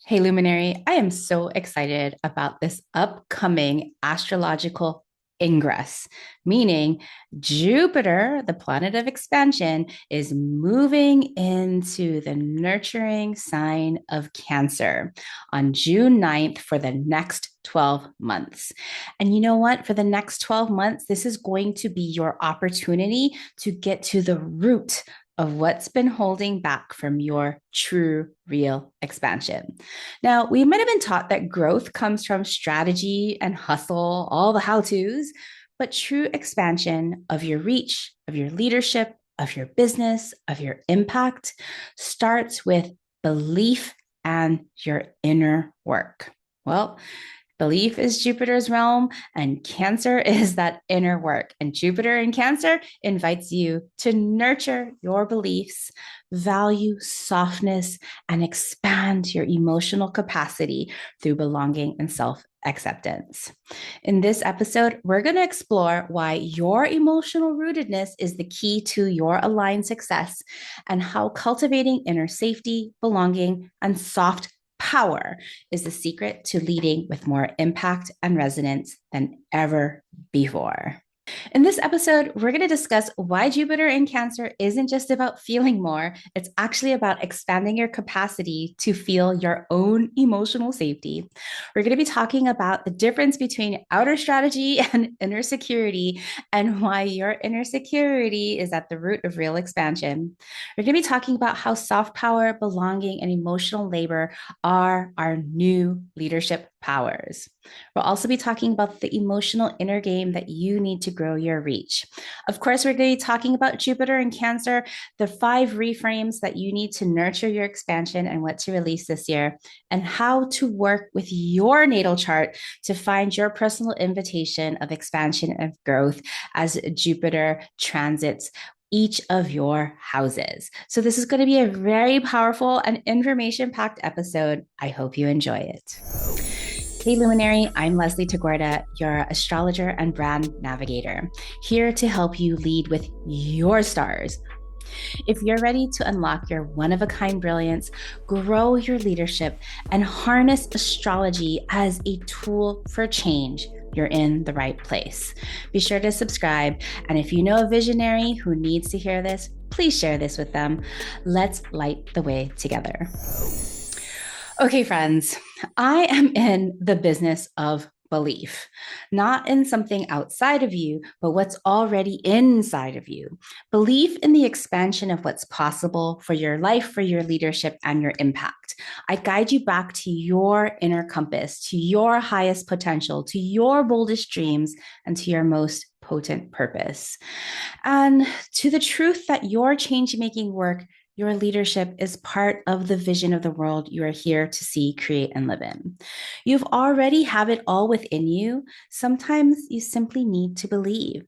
Hey, Luminary, I am so excited about this upcoming astrological ingress, meaning Jupiter, the planet of expansion, is moving into the nurturing sign of Cancer on June 9th for the next 12 months. And you know what? For the next 12 months, this is going to be your opportunity to get to the root of what's been holding back from your true, real expansion. Now, we might have been taught that growth comes from strategy and hustle, all the how to's, but true expansion of your reach, of your leadership, of your business, of your impact starts with belief and your inner work. Well, belief is Jupiter's realm, and Cancer is that inner work. And Jupiter in Cancer invites you to nurture your beliefs, value softness, and expand your emotional capacity through belonging and self acceptance. In this episode, we're going to explore why your emotional rootedness is the key to your aligned success and how cultivating inner safety, belonging, and soft power is the secret to leading with more impact and resonance than ever before. In this episode, we're going to discuss why Jupiter in Cancer isn't just about feeling more, it's actually about expanding your capacity to feel your own emotional safety. We're going to be talking about the difference between outer strategy and inner security and why your inner security is at the root of real expansion. We're going to be talking about how soft power, belonging, and emotional labor are our new leadership powers. We'll also be talking about the emotional inner game that you need to grow your reach. Of course, we're going to be talking about Jupiter and Cancer, the 5 reframes that you need to nurture your expansion and what to release this year, and how to work with your natal chart to find your personal invitation of expansion and growth as Jupiter transits each of your houses. So, this is going to be a very powerful and information packed episode. I hope you enjoy it. Hey Luminary, I'm Leslie Tagorda, your astrologer and brand navigator, here to help you lead with your stars. If you're ready to unlock your one of a kind brilliance, grow your leadership, and harness astrology as a tool for change, you're in the right place. Be sure to subscribe. And if you know a visionary who needs to hear this, please share this with them. Let's light the way together. Okay, friends, I am in the business of belief, not in something outside of you, but what's already inside of you. Belief in the expansion of what's possible for your life, for your leadership, and your impact. I guide you back to your inner compass, to your highest potential, to your boldest dreams, and to your most potent purpose. And to the truth that your change making work, your leadership is part of the vision of the world you are here to see, create, and live in. You've already have it all within you. Sometimes you simply need to believe.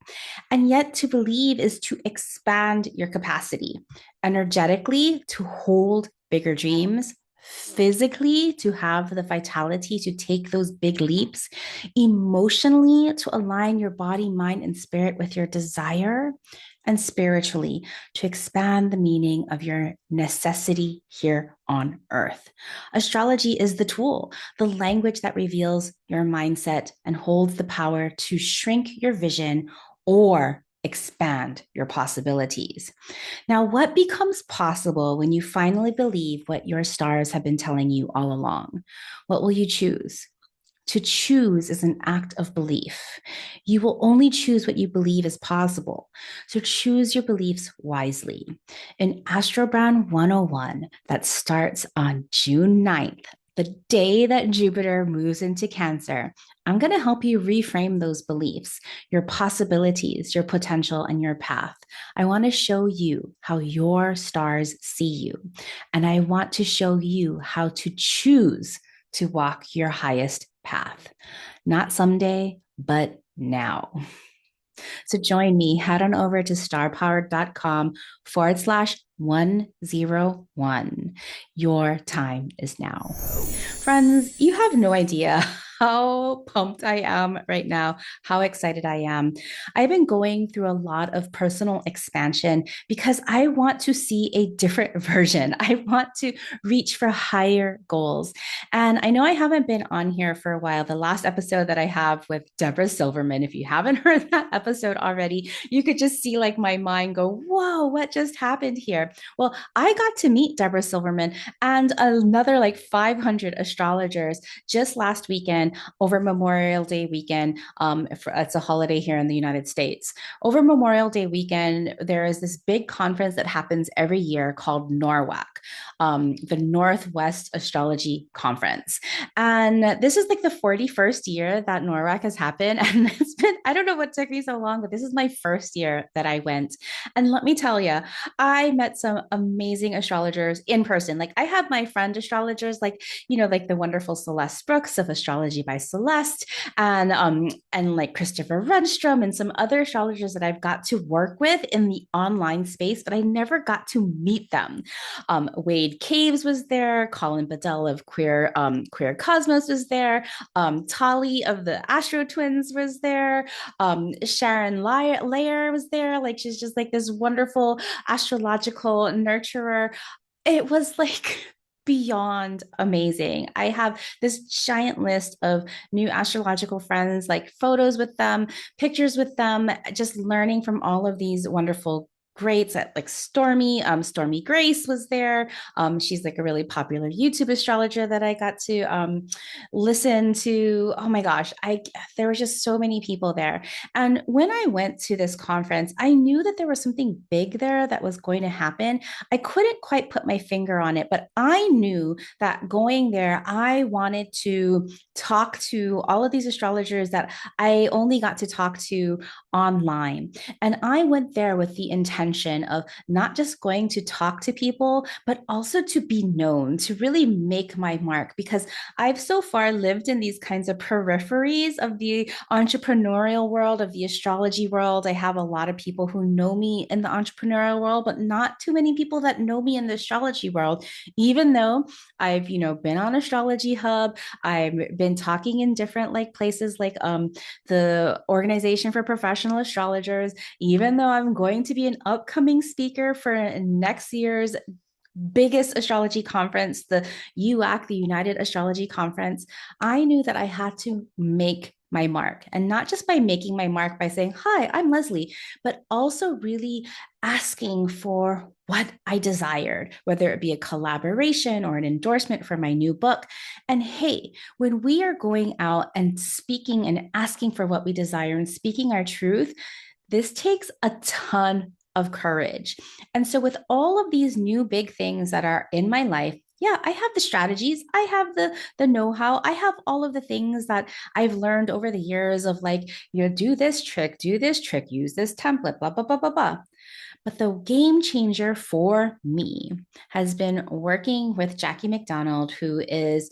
And yet to believe is to expand your capacity energetically to hold bigger dreams, physically to have the vitality to take those big leaps, emotionally to align your body, mind, and spirit with your desire, and spiritually to expand the meaning of your necessity here on earth. Astrology is the tool, the language that reveals your mindset and holds the power to shrink your vision or expand your possibilities. Now, what becomes possible when you finally believe what your stars have been telling you all along? What will you choose? To choose is an act of belief. You will only choose what you believe is possible. So choose your beliefs wisely. In Astro Brand 101, that starts on June 9th, the day that Jupiter moves into Cancer, I'm going to help you reframe those beliefs, your possibilities, your potential, and your path. I want to show you how your stars see you. And I want to show you how to choose to walk your highest path. Not someday, but now. So join me, head on over to starpowered.com/101. Your time is now. Friends, you have no idea how pumped I am right now, how excited I am. I've been going through a lot of personal expansion because I want to see a different version. I want to reach for higher goals. And I know I haven't been on here for a while. The last episode that I have with Deborah Silverman, if you haven't heard that episode already, you could just see like my mind go, whoa, what just happened here? Well, I got to meet Deborah Silverman and another like 500 astrologers just last weekend over Memorial Day weekend. It's a holiday here in the United States. Over Memorial Day weekend, there is this big conference that happens every year called NORWAC, the Northwest Astrology Conference. And this is like the 41st year that NORWAC has happened. And it's been, I don't know what took me so long, but this is my first year that I went. And let me tell you, I met some amazing astrologers in person. Like I have my friend astrologers, like, like the wonderful Celeste Brooks of Astrology by Celeste, and like Christopher Renstrom and some other astrologers that I've got to work with in the online space, but I never got to meet them. Wade Caves was there, Colin Bedell of Queer Cosmos was there, Tali of the Astro Twins was there, Sharon Layer was there. Like she's just like this wonderful astrological nurturer. It was like beyond amazing. I have this giant list of new astrological friends, like photos with them, pictures with them, just learning from all of these wonderful greats at like Stormy Grace was there. She's like a really popular YouTube astrologer that I got to listen to. Oh my gosh, I there were just so many people there. And when I went to this conference, I knew that there was something big there that was going to happen. I couldn't quite put my finger on it, but I knew that going there, I wanted to talk to all of these astrologers that I only got to talk to online. And I went there with the intention of not just going to talk to people, but also to be known, to really make my mark, because I've so far lived in these kinds of peripheries of the entrepreneurial world, of the astrology world. I have a lot of people who know me in the entrepreneurial world, but not too many people that know me in the astrology world, even though I've, been on Astrology Hub. I've been talking in different like places like the Organization for Professional Astrologers, even though I'm going to be an upcoming speaker for next year's biggest astrology conference, the UAC, the United Astrology Conference. I knew that I had to make my mark, and not just by making my mark by saying, hi, I'm Leslie, but also really asking for what I desired, whether it be a collaboration or an endorsement for my new book. And hey, when we are going out and speaking and asking for what we desire and speaking our truth, this takes a ton of courage. And so, with all of these new big things that are in my life, yeah, I have the strategies, I have the know-how, I have all of the things that I've learned over the years of like, do this trick, use this template, blah blah blah blah blah. But the game changer for me has been working with Jackie McDonald, who is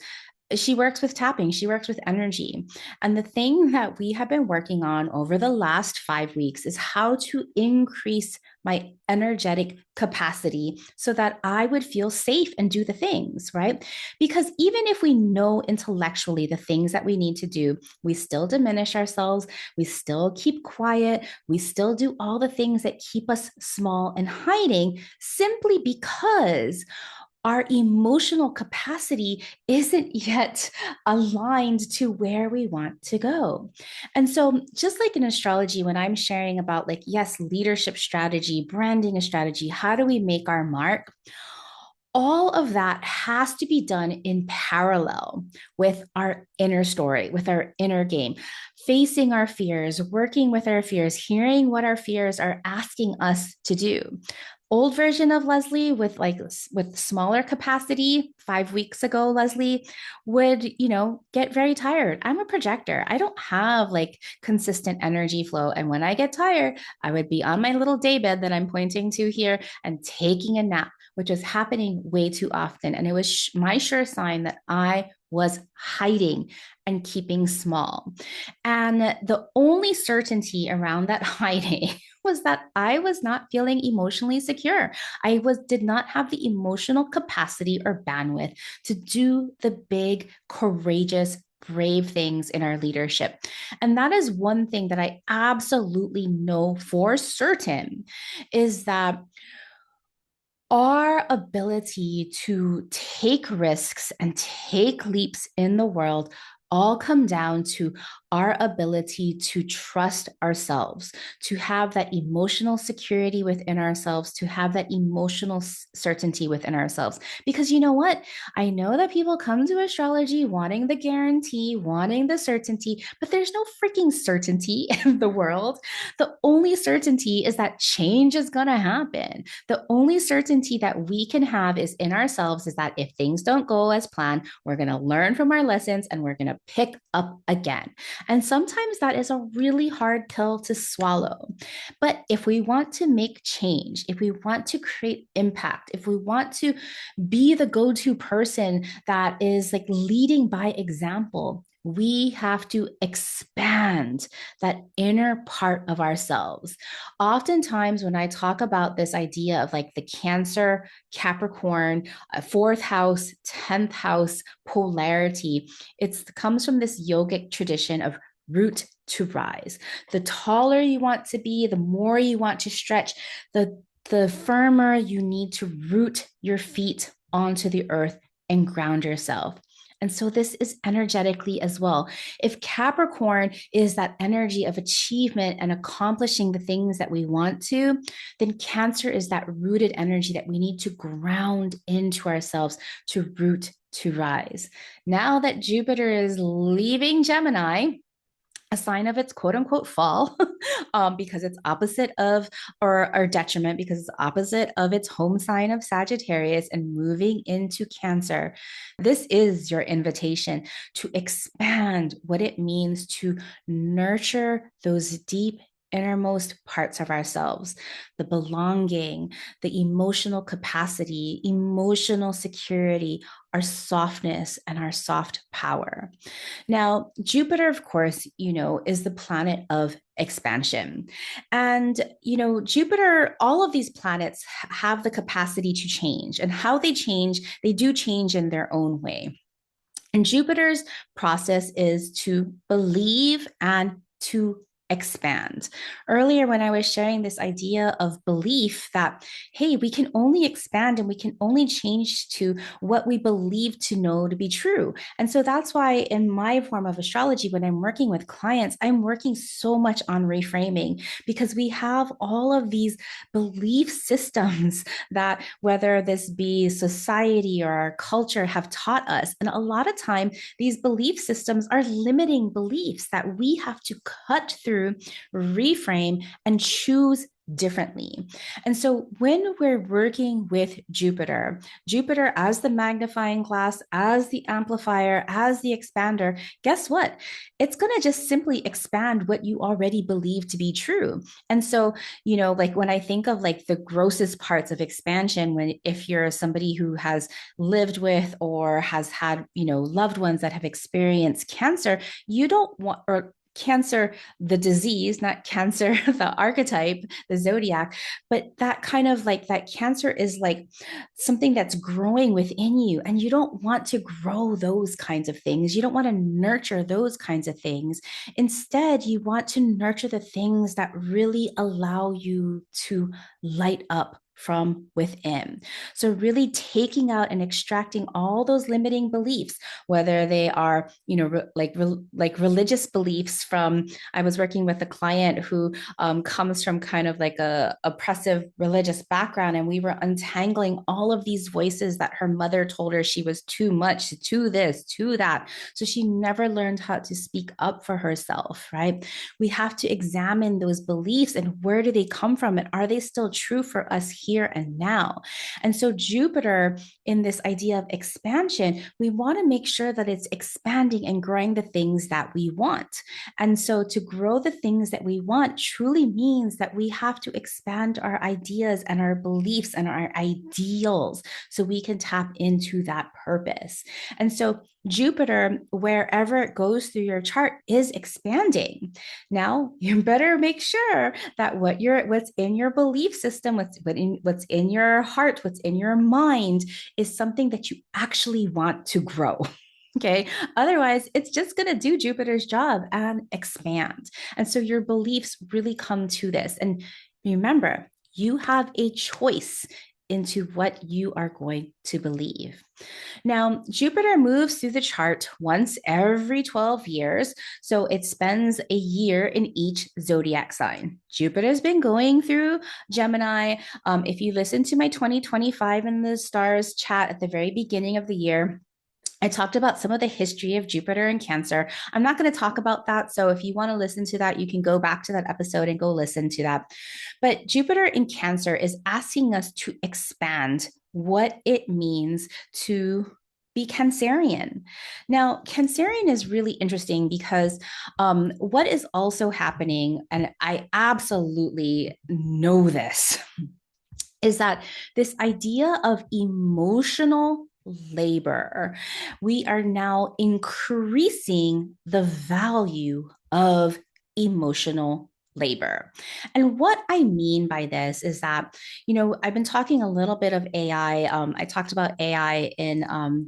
she works with tapping, she works with energy. And the thing that we have been working on over the last 5 weeks is how to increase my energetic capacity so that I would feel safe and do the things, right? Because even if we know intellectually the things that we need to do, we still diminish ourselves, we still keep quiet, we still do all the things that keep us small and hiding simply because our emotional capacity isn't yet aligned to where we want to go. And so, just like in astrology, when I'm sharing about, like, yes, leadership strategy, branding a strategy, how do we make our mark? All of that has to be done in parallel with our inner story, with our inner game, facing our fears, working with our fears, hearing what our fears are asking us to do. Old version of Leslie with smaller capacity 5 weeks ago, Leslie would, get very tired. I'm a projector. I don't have like consistent energy flow. And when I get tired, I would be on my little daybed that I'm pointing to here and taking a nap, which was happening way too often. And it was my sure sign that I was hiding and keeping small. And the only certainty around that hiding was that I was not feeling emotionally secure. I did not have the emotional capacity or bandwidth to do the big, courageous brave things in our leadership. And that is one thing that I absolutely know for certain is that our ability to take risks and take leaps in the world all come down to our ability to trust ourselves, to have that emotional security within ourselves, to have that emotional certainty within ourselves. Because you know what? I know that people come to astrology wanting the guarantee, wanting the certainty, but there's no freaking certainty in the world. The only certainty is that change is going to happen. The only certainty that we can have is in ourselves is that if things don't go as planned, we're going to learn from our lessons and we're going to pick up again. And sometimes that is a really hard pill to swallow. But if we want to make change, if we want to create impact, if we want to be the go-to person that is like leading by example, we have to expand that inner part of ourselves. Oftentimes, when I talk about this idea of like the Cancer, Capricorn, fourth house, 10th house polarity, it comes from this yogic tradition of root to rise. The taller you want to be, the more you want to stretch, the firmer you need to root your feet onto the earth and ground yourself. And so this is energetically as well. If Capricorn is that energy of achievement and accomplishing the things that we want to, then Cancer is that rooted energy that we need to ground into ourselves to root to rise. Now that Jupiter is leaving Gemini, a sign of its quote unquote fall, because it's opposite of, or detriment, because it's opposite of its home sign of Sagittarius and moving into Cancer. This is your invitation to expand what it means to nurture those deep innermost parts of ourselves, the belonging, the emotional capacity, emotional security, our softness, and our soft power. Now, Jupiter, of course, is the planet of expansion. And, Jupiter, all of these planets have the capacity to change. And how they change, they do change in their own way. And Jupiter's process is to believe and to expand. Earlier, when I was sharing this idea of belief that, hey, we can only expand and we can only change to what we believe to know to be true. And so that's why in my form of astrology, when I'm working with clients, I'm working so much on reframing because we have all of these belief systems that whether this be society or our culture have taught us. And a lot of time, these belief systems are limiting beliefs that we have to cut through, reframe, and choose differently. And so when we're working with Jupiter, Jupiter as the magnifying glass, as the amplifier, as the expander, guess what? It's going to just simply expand what you already believe to be true. And so, like when I think of like the grossest parts of expansion, when if you're somebody who has lived with or has had, loved ones that have experienced cancer, you don't want, or Cancer, the disease, not Cancer, the archetype, the zodiac, but that kind of like that Cancer is like something that's growing within you. And you don't want to grow those kinds of things. You don't want to nurture those kinds of things. Instead, you want to nurture the things that really allow you to light up from within. So really taking out and extracting all those limiting beliefs, whether they are, like religious beliefs from, I was working with a client who comes from kind of like a oppressive religious background. And we were untangling all of these voices that her mother told her she was too much, to this, to that. So she never learned how to speak up for herself, right? We have to examine those beliefs and where do they come from? And are they still true for us here and now? And so Jupiter, in this idea of expansion, we want to make sure that it's expanding and growing the things that we want. And so to grow the things that we want truly means that we have to expand our ideas and our beliefs and our ideals so we can tap into that purpose. And so Jupiter, wherever it goes through your chart, is expanding. Now, you better make sure that what's in your belief system, what's in your heart, what's in your mind is something that you actually want to grow. Okay. Otherwise, it's just going to do Jupiter's job and expand. And so your beliefs really come to this. And remember, you have a choice into what you are going to believe. Now, Jupiter moves through the chart once every 12 years, so it spends a year in each zodiac sign. Jupiter's been going through Gemini. If you listen to my 2025 in the stars chat at the very beginning of the year, I talked about some of the history of Jupiter and Cancer. I'm not going to talk about that. So if you want to listen to that, you can go back to that episode and go listen to that. But Jupiter in Cancer is asking us to expand what it means to be Cancerian. Now, Cancerian is really interesting because what is also happening, and I absolutely know this, is that this idea of emotional labor, we are now increasing the value of emotional labor. And what I mean by this is that, I've been talking a little bit of AI. I talked about AI in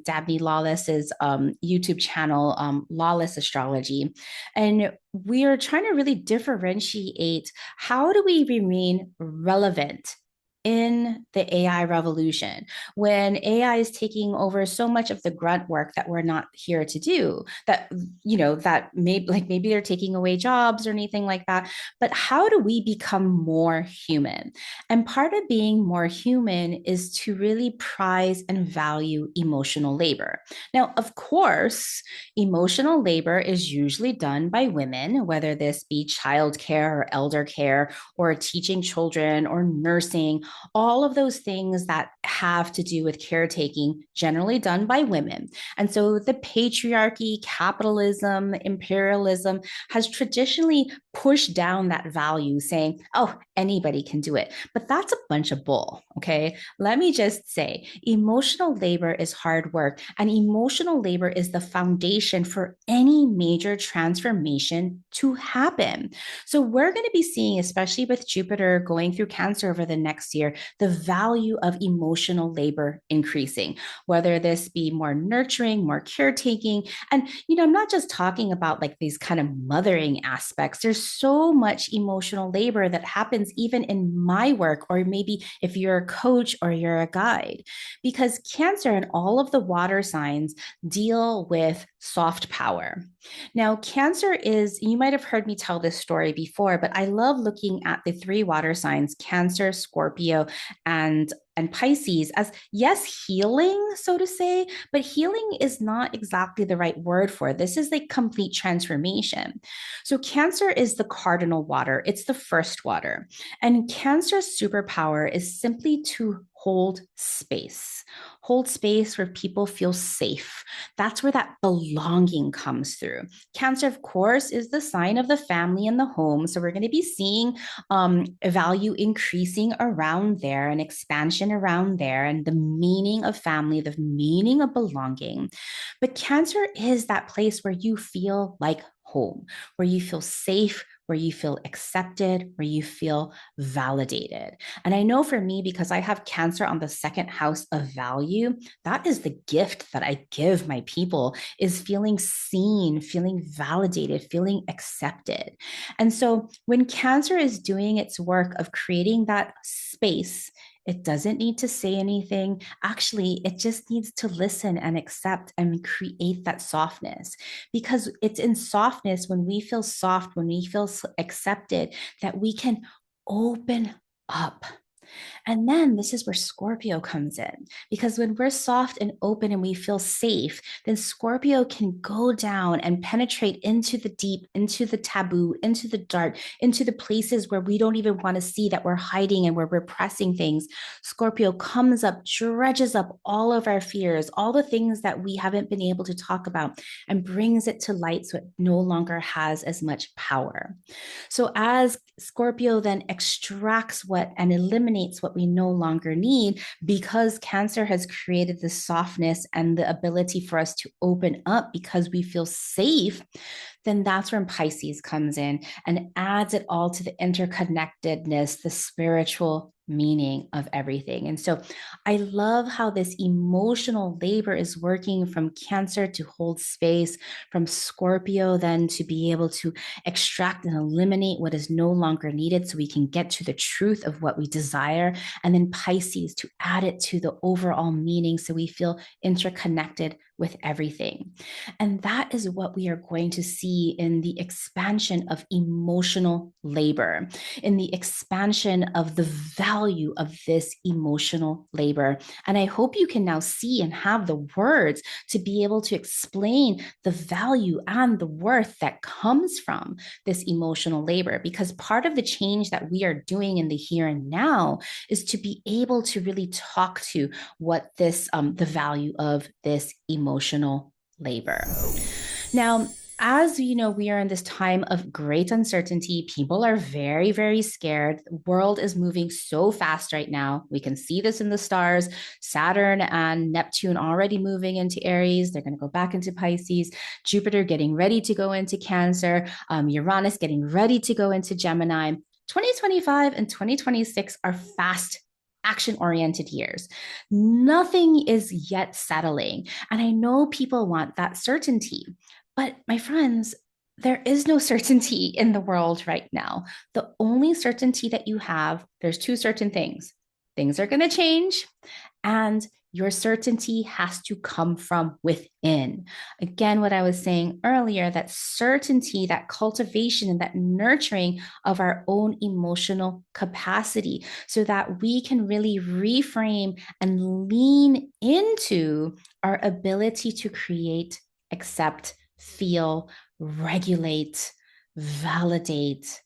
Dabney Lawless's YouTube channel, Lawless Astrology. And we are trying to really differentiate how do we remain relevant in the AI revolution when AI is taking over so much of the grunt work that we're not here to do, that that maybe they're taking away jobs or anything like that, but how do we become more human? And part of being more human is to really prize and value emotional labor. Now, of course, emotional labor is usually done by women, whether this be childcare or elder care or teaching children or nursing, all of those things that have to do with caretaking, generally done by women. And so the patriarchy, capitalism, imperialism has traditionally pushed down that value, saying, oh, anybody can do it. But that's a bunch of bull. Okay. Let me just say emotional labor is hard work, and emotional labor is the foundation for any major transformation to happen. So we're going to be seeing, especially with Jupiter going through Cancer over the next year, the value of emotional labor increasing, whether this be more nurturing, more caretaking. And, I'm not just talking about like these kind of mothering aspects. There's so much emotional labor that happens even in my work, or maybe if you're a coach or you're a guide, because Cancer and all of the water signs deal with soft power. Now, Cancer is, you might have heard me tell this story before, but I love looking at the three water signs, Cancer, Scorpio, and Pisces, as yes, healing, so to say, but healing is not exactly the right word for it. This is like complete transformation. So Cancer is the cardinal water. It's the first water. And Cancer's superpower is simply to hold space where people feel safe. That's where that belonging comes through. Cancer, of course, is the sign of the family and the home. So we're going to be seeing value increasing around there and expansion around there, and the meaning of family, the meaning of belonging. But Cancer is that place where you feel like home, where you feel safe, where you feel accepted, where you feel validated. And I know for me, because I have Cancer on the second house of value, that is the gift that I give my people, is feeling seen, feeling validated, feeling accepted. And so when Cancer is doing its work of creating that space, it doesn't need to say anything. Actually, it just needs to listen and accept and create that softness, because it's in softness, when we feel soft, when we feel accepted, that we can open up. And then this is where Scorpio comes in, because when we're soft and open and we feel safe, then Scorpio can go down and penetrate into the deep, into the taboo, into the dark, into the places where we don't even want to see that we're hiding and we're repressing things. Scorpio comes up, dredges up all of our fears, all the things that we haven't been able to talk about, and brings it to light so it no longer has as much power. So as Scorpio then extracts what and eliminates what we no longer need, because Cancer has created the softness and the ability for us to open up because we feel safe, then that's when Pisces comes in and adds it all to the interconnectedness, the spiritual meaning of everything. And so I love how this emotional labor is working from Cancer to hold space, from Scorpio then to be able to extract and eliminate what is no longer needed so we can get to the truth of what we desire. And then Pisces to add it to the overall meaning so we feel interconnected with everything. And that is what we are going to see in the expansion of emotional labor, in the expansion of the value of this emotional labor. And I hope you can now see and have the words to be able to explain the value and the worth that comes from this emotional labor. Because part of the change that we are doing in the here and now is to be able to really talk to what this, the value of this emotional labor. Now, as you know, we are in this time of great uncertainty. People are very, very scared. The world is moving so fast right now. We can see this in the stars. Saturn and Neptune already moving into Aries. They're going to go back into Pisces. Jupiter getting ready to go into Cancer. Uranus getting ready to go into Gemini. 2025 and 2026 are fast action-oriented years. Nothing is yet settling. And I know people want that certainty. But my friends, there is no certainty in the world right now. The only certainty that you have, there's two certain things. Things are going to change, and your certainty has to come from within. Again, what I was saying earlier, that certainty, that cultivation, and that nurturing of our own emotional capacity so that we can really reframe and lean into our ability to create, accept, feel, regulate, validate,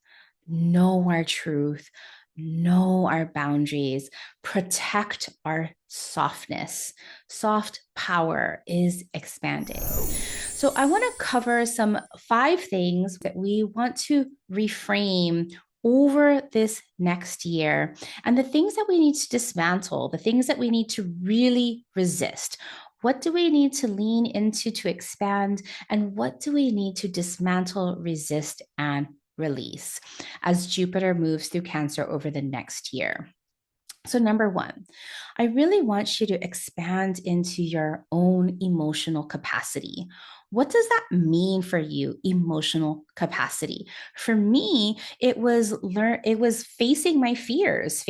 know our truth, know our boundaries, protect our softness. Soft power is expanding. So I want to cover some 5 things that we want to reframe over this next year, and the things that we need to dismantle, the things that we need to really resist. What do we need to lean into to expand? And what do we need to dismantle, resist, and release as Jupiter moves through Cancer over the next year? So, number 1, I really want you to expand into your own emotional capacity. What does that mean for you, emotional capacity? For me, it was facing my fears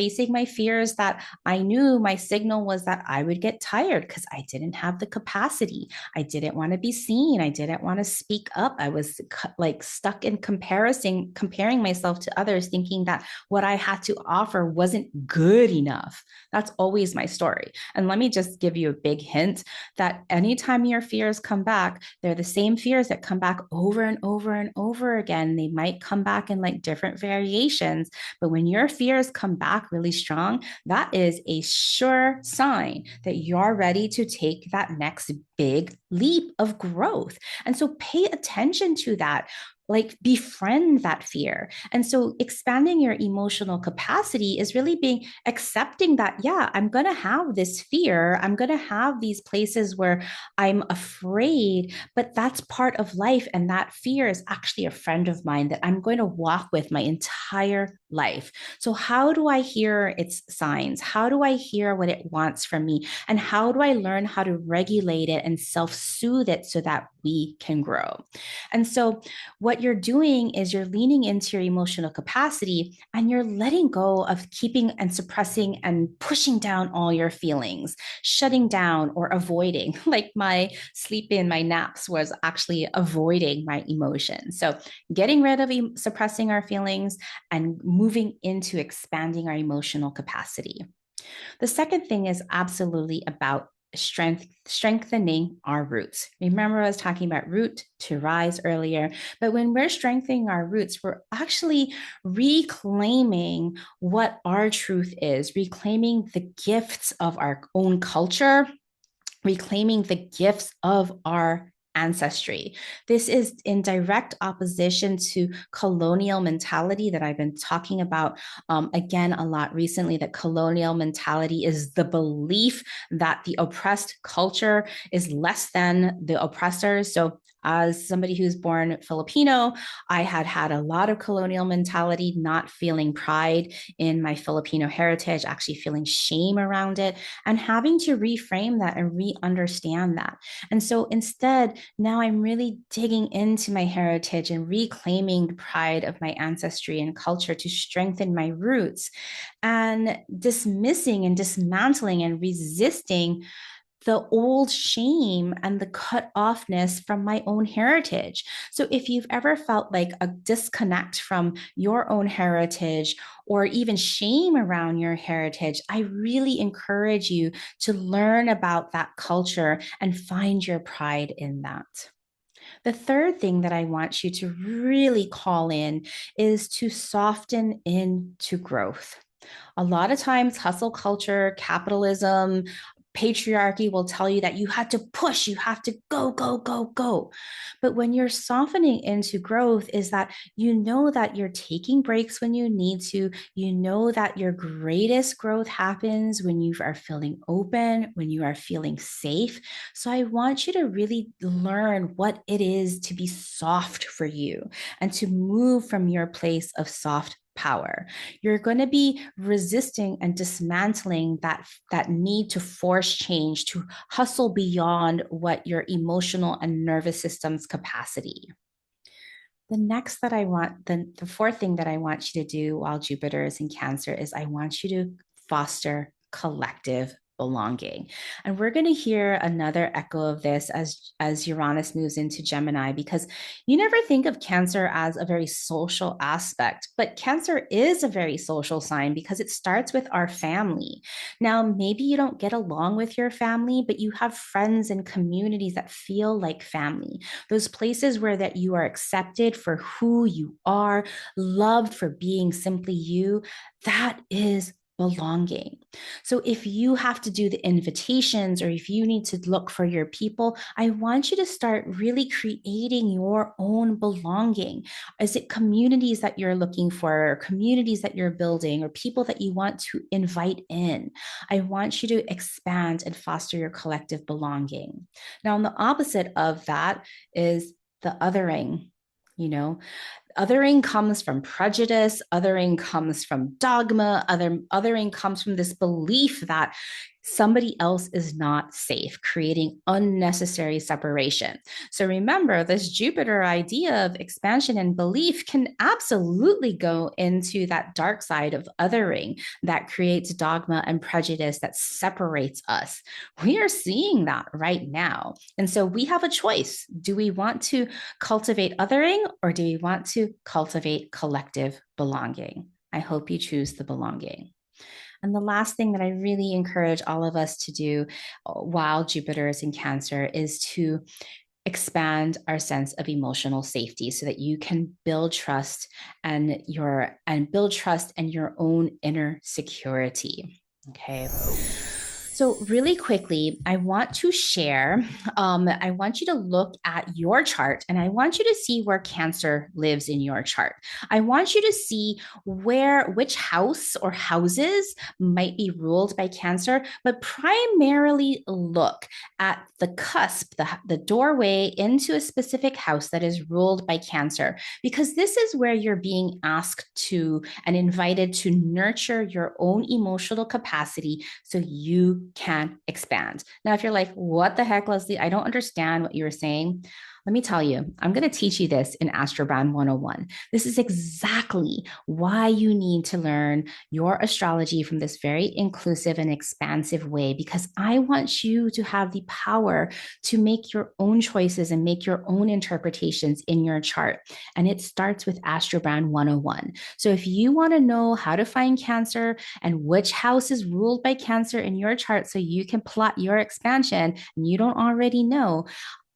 that I knew my signal was that I would get tired because I didn't have the capacity. I didn't want to be seen. I didn't want to speak up. I was like stuck in comparing myself to others, thinking that what I had to offer wasn't good enough. That's always my story. And let me just give you a big hint that anytime your fears come back, they're the same fears that come back over and over and over again. They might come back in like different variations, but when your fears come back really strong, that is a sure sign that you're ready to take that next big leap of growth. And so pay attention to that. Like befriend that fear. And so expanding your emotional capacity is really being accepting that, yeah, I'm going to have this fear. I'm going to have these places where I'm afraid, but that's part of life. And that fear is actually a friend of mine that I'm going to walk with my entire life. So how do I hear its signs? How do I hear what it wants from me? And how do I learn how to regulate it and self-soothe it so that we can grow? And so what you're doing is you're leaning into your emotional capacity and you're letting go of keeping and suppressing and pushing down all your feelings, shutting down or avoiding. Like my sleep in, my naps was actually avoiding my emotions. So getting rid of suppressing our feelings and moving into expanding our emotional capacity. The second thing is absolutely about strengthening our roots. Remember, I was talking about root to rise earlier, but when we're strengthening our roots, we're actually reclaiming what our truth is, reclaiming the gifts of our own culture, reclaiming the gifts of our ancestry. This is in direct opposition to colonial mentality that I've been talking about again a lot recently, that colonial mentality is the belief that the oppressed culture is less than the oppressors. So As somebody who's born Filipino, I had had a lot of colonial mentality, not feeling pride in my Filipino heritage, actually feeling shame around it, and having to reframe that and re understand that. And so instead, now I'm really digging into my heritage and reclaiming the pride of my ancestry and culture to strengthen my roots and dismissing and dismantling and resisting the old shame and the cut offness from my own heritage. So, if you've ever felt like a disconnect from your own heritage or even shame around your heritage, I really encourage you to learn about that culture and find your pride in that. The third thing that I want you to really call in is to soften into growth. A lot of times, hustle culture, capitalism, patriarchy will tell you that you have to push, you have to go, go, go, go. But when you're softening into growth, is that you know that you're taking breaks when you need to. You know that your greatest growth happens when you are feeling open, when you are feeling safe. So I want you to really learn what it is to be soft for you and to move from your place of soft power. You're going to be resisting and dismantling that need to force change, to hustle beyond what your emotional and nervous system's capacity. The fourth thing that I want you to do while Jupiter is in Cancer is I want you to foster collective belonging. And we're going to hear another echo of this as Uranus moves into Gemini, because you never think of Cancer as a very social aspect, but Cancer is a very social sign because it starts with our family. Now, maybe you don't get along with your family, but you have friends and communities that feel like family, those places where that you are accepted for who you are, loved for being simply you. That is belonging. So if you have to do the invitations or if you need to look for your people, I want you to start really creating your own belonging. Is it communities that you're looking for, or communities that you're building, or people that you want to invite in? I want you to expand and foster your collective belonging. Now, on the opposite of that is the othering. You know, othering comes from prejudice, othering comes from dogma, othering comes from this belief that somebody else is not safe, creating unnecessary separation. So remember, this Jupiter idea of expansion and belief can absolutely go into that dark side of othering that creates dogma and prejudice that separates us. We are seeing that right now. And so we have a choice. Do we want to cultivate othering or do we want to cultivate collective belonging? I hope you choose the belonging. And the last thing that I really encourage all of us to do while Jupiter is in Cancer is to expand our sense of emotional safety so that you can build trust and your own inner security. Okay. So, really quickly, I want to share. I want you to look at your chart and I want you to see where Cancer lives in your chart. I want you to see which house or houses might be ruled by Cancer, but primarily look at the cusp, the doorway into a specific house that is ruled by Cancer, because this is where you're being asked to and invited to nurture your own emotional capacity so you can expand. Now, if you're like, what the heck, Leslie? I don't understand what you were saying. Let me tell you, I'm going to teach you this in Astrobrand 101. This is exactly why you need to learn your astrology from this very inclusive and expansive way, because I want you to have the power to make your own choices and make your own interpretations in your chart. And it starts with Astrobrand 101. So if you want to know how to find Cancer and which house is ruled by Cancer in your chart so you can plot your expansion and you don't already know,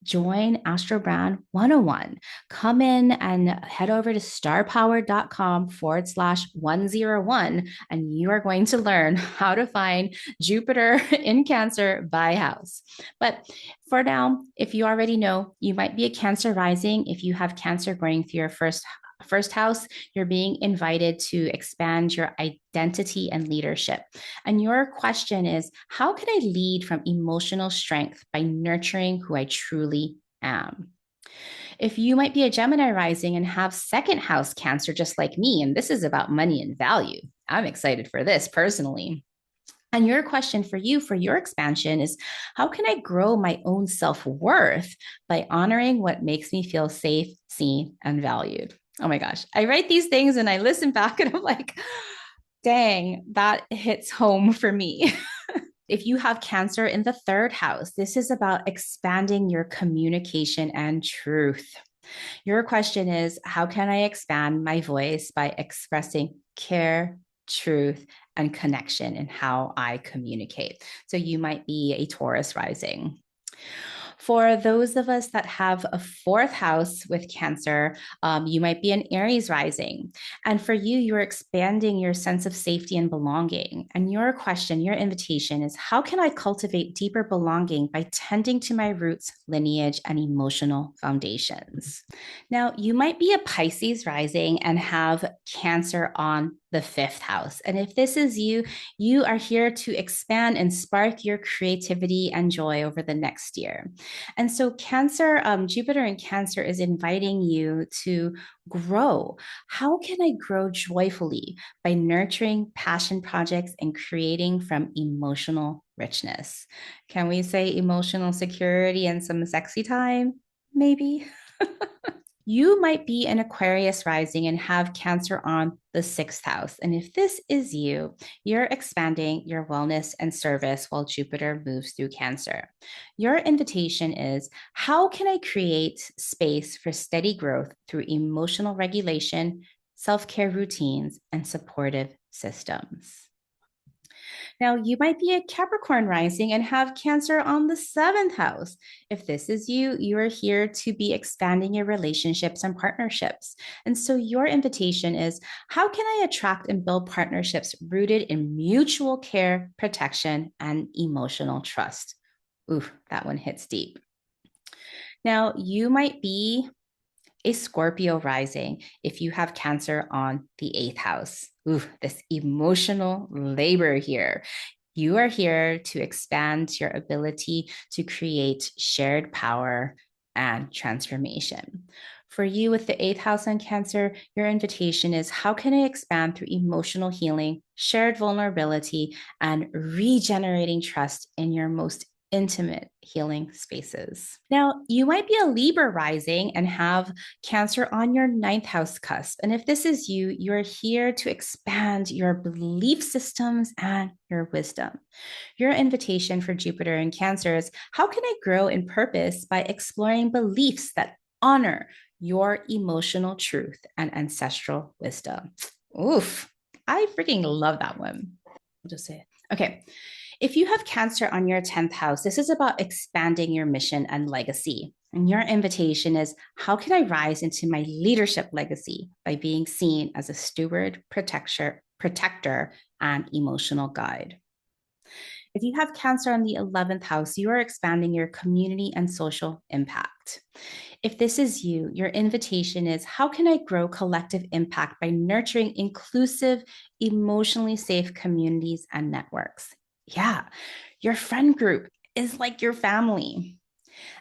join Astrobrand 101. Come in and head over to starpower.com/101, and you are going to learn how to find Jupiter in Cancer by house. But for now, if you already know, you might be a Cancer rising. If you have Cancer going through your first house, you're being invited to expand your identity and leadership. And your question is, how can I lead from emotional strength by nurturing who I truly am? If you might be a Gemini rising and have second house Cancer, just like me, and this is about money and value, I'm excited for this personally. And your question for you for your expansion is, how can I grow my own self worth by honoring what makes me feel safe, seen, and valued? Oh my gosh. I write these things and I listen back and I'm like, dang, that hits home for me. If you have Cancer in the third house, this is about expanding your communication and truth. Your question is, how can I expand my voice by expressing care, truth, and connection in how I communicate? So you might be a Taurus rising. For those of us that have a fourth house with Cancer, you might be an Aries rising. And for you, you're expanding your sense of safety and belonging. And your question, your invitation is, how can I cultivate deeper belonging by tending to my roots, lineage, and emotional foundations? Now, you might be a Pisces rising and have Cancer on the fifth house. And if this is you, you are here to expand and spark your creativity and joy over the next year. And so, Cancer, Jupiter in Cancer is inviting you to grow. How can I grow joyfully by nurturing passion projects and creating from emotional richness? Can we say emotional security and some sexy time? Maybe. You might be an Aquarius rising and have Cancer on the sixth house. And if this is you, you're expanding your wellness and service while Jupiter moves through Cancer. Your invitation is, how can I create space for steady growth through emotional regulation, self care routines, and supportive systems? Now, you might be a Capricorn rising and have Cancer on the seventh house. If this is you, you are here to be expanding your relationships and partnerships. And so, your invitation is, how can I attract and build partnerships rooted in mutual care, protection, and emotional trust? Ooh, that one hits deep. Now, you might be a Scorpio rising if you have Cancer on the eighth house. Ooh, this emotional labor here. You are here to expand your ability to create shared power and transformation. For you with the eighth house on Cancer, your invitation is, how can I expand through emotional healing, shared vulnerability, and regenerating trust in your most intimate healing spaces? Now, you might be a Libra rising and have Cancer on your ninth house cusp. And if this is you, you're here to expand your belief systems and your wisdom. Your invitation for Jupiter in Cancer is, how can I grow in purpose by exploring beliefs that honor your emotional truth and ancestral wisdom? Oof, I freaking love that one. I'll just say it. Okay. If you have Cancer on your 10th house, this is about expanding your mission and legacy. And your invitation is, how can I rise into my leadership legacy by being seen as a steward, protector, and emotional guide? If you have Cancer on the 11th house, you are expanding your community and social impact. If this is you, your invitation is, how can I grow collective impact by nurturing inclusive, emotionally safe communities and networks? Yeah, your friend group is like your family.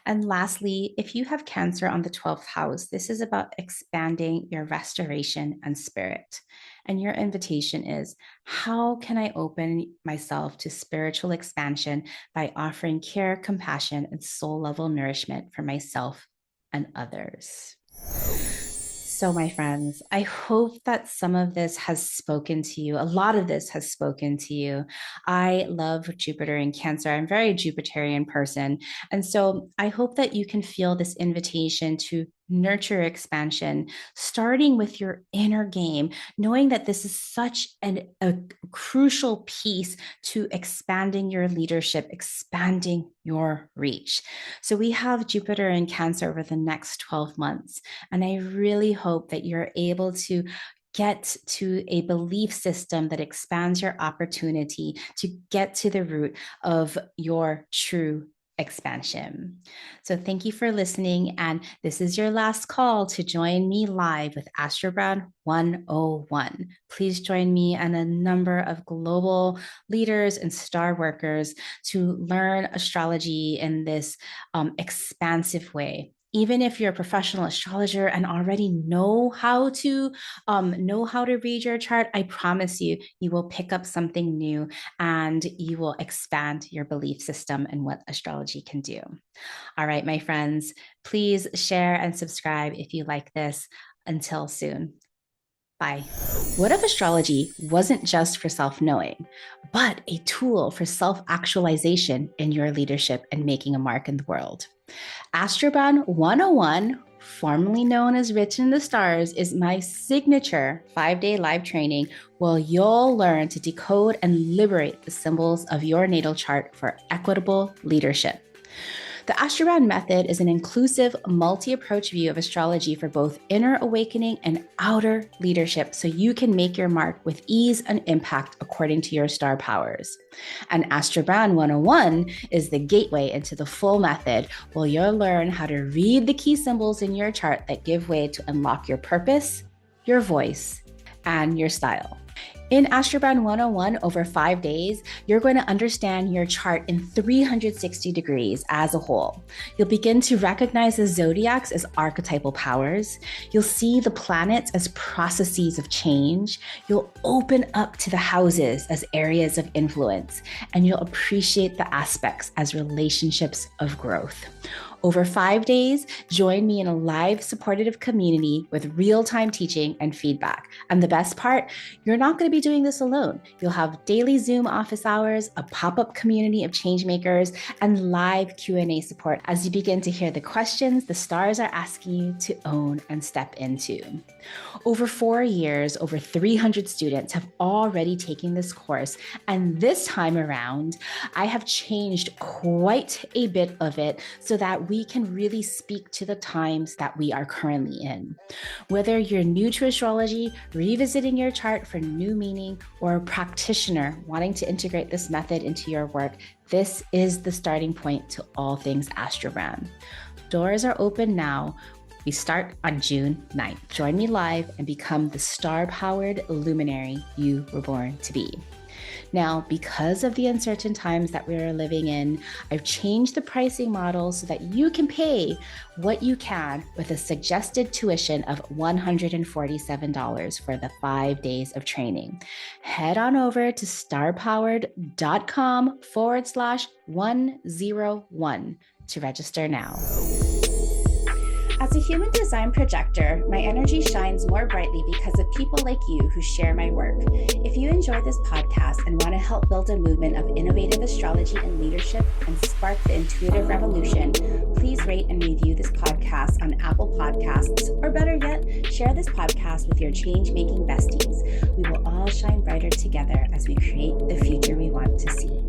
And lastly, if you have Cancer on the 12th house, this is about expanding your restoration and spirit. And your invitation is, how can I open myself to spiritual expansion by offering care, compassion, and soul level nourishment for myself and others? So, my friends, I hope that some of this has spoken to you. A lot of this has spoken to you. I love Jupiter in Cancer. I'm a very Jupiterian person. And so I hope that you can feel this invitation to nurture expansion, starting with your inner game, knowing that this is such a crucial piece to expanding your leadership, expanding your reach. So we have Jupiter in Cancer over the next 12 months. And I really hope that you're able to get to a belief system that expands your opportunity to get to the root of your true expansion. So thank you for listening. And this is your last call to join me live with Astro Brown 101. Please join me and a number of global leaders and star workers to learn astrology in this expansive way. Even if you're a professional astrologer and already know how to read your chart, I promise you, you will pick up something new and you will expand your belief system and what astrology can do. All right, my friends, please share and subscribe if you like this. Until soon. Bye. What if astrology wasn't just for self-knowing, but a tool for self-actualization in your leadership and making a mark in the world? Astroban 101, formerly known as Written in the Stars, is my signature 5-day live training where you'll learn to decode and liberate the symbols of your natal chart for equitable leadership. The Astroban method is an inclusive, multi-approach view of astrology for both inner awakening and outer leadership, so you can make your mark with ease and impact according to your star powers. And Astroban 101 is the gateway into the full method, where you'll learn how to read the key symbols in your chart that give way to unlock your purpose, your voice, and your style. In Astroban 101, over 5 days, you're going to understand your chart in 360 degrees as a whole. You'll begin to recognize the zodiacs as archetypal powers. You'll see the planets as processes of change. You'll open up to the houses as areas of influence, and you'll appreciate the aspects as relationships of growth. Over 5 days, join me in a live supportive community with real-time teaching and feedback. And the best part, you're not going to be doing this alone. You'll have daily Zoom office hours, a pop-up community of changemakers, and live Q&A support as you begin to hear the questions the stars are asking you to own and step into. Over 4 years, over 300 students have already taken this course, and this time around, I have changed quite a bit of it so that we can really speak to the times that we are currently in. Whether you're new to astrology, revisiting your chart for new meaning, or a practitioner wanting to integrate this method into your work, this is the starting point to all things Astroban. Doors are open now. We start on June 9th. Join me live and become the star-powered luminary you were born to be. Now, because of the uncertain times that we're living in, I've changed the pricing model so that you can pay what you can with a suggested tuition of $147 for the 5 days of training. Head on over to starpowered.com/101 to register now. As a human design projector, my energy shines more brightly because of people like you who share my work. If you enjoy this podcast and want to help build a movement of innovative astrology and leadership and spark the intuitive revolution, please rate and review this podcast on Apple Podcasts, or better yet, share this podcast with your change-making besties. We will all shine brighter together as we create the future we want to see.